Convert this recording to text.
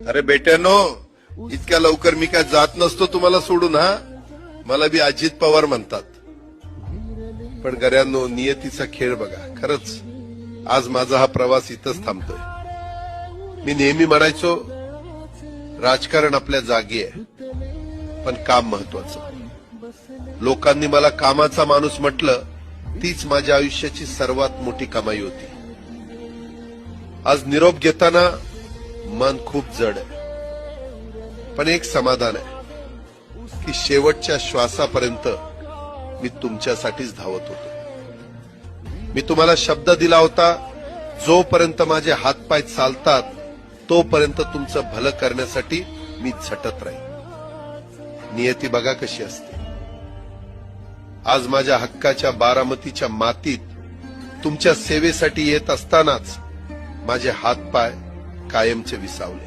अरे बेट्यानो, इतक्या लवकर मी काय जात नसतो तुम्हाला सोडून. हा, मला बी अजित पवार म्हणतात. पण गऱ्यांनो, नियतीचा खेळ बघा. खरंच आज माझा हा प्रवास इथंच थांबतोय. मी नेहमी म्हणायचो, राजकारण आपल्या जागी आहे, पण काम महत्वाचं. लोकांनी मला कामाचा माणूस म्हटलं, तीच माझ्या आयुष्याची सर्वात मोठी कमाई होती. आज निरोप घेताना मन खूप जड आहे, पण एक समाधान आहे की शेवटच्या श्वासापर्यंत मी तुमच्यासाठीच धावत होतो. मी तुम्हाला शब्द दिला होता, जोपर्यंत माझे हातपाय चालतात तोपर्यंत तुमचं भलं करण्यासाठी मी झटत राहील. नियती बघा कशी असते. आज माझ्या हक्काच्या बारामतीच्या मातीत तुमच्या सेवेसाठी येत असतानाच माझे हातपाय कायमचे विसावले.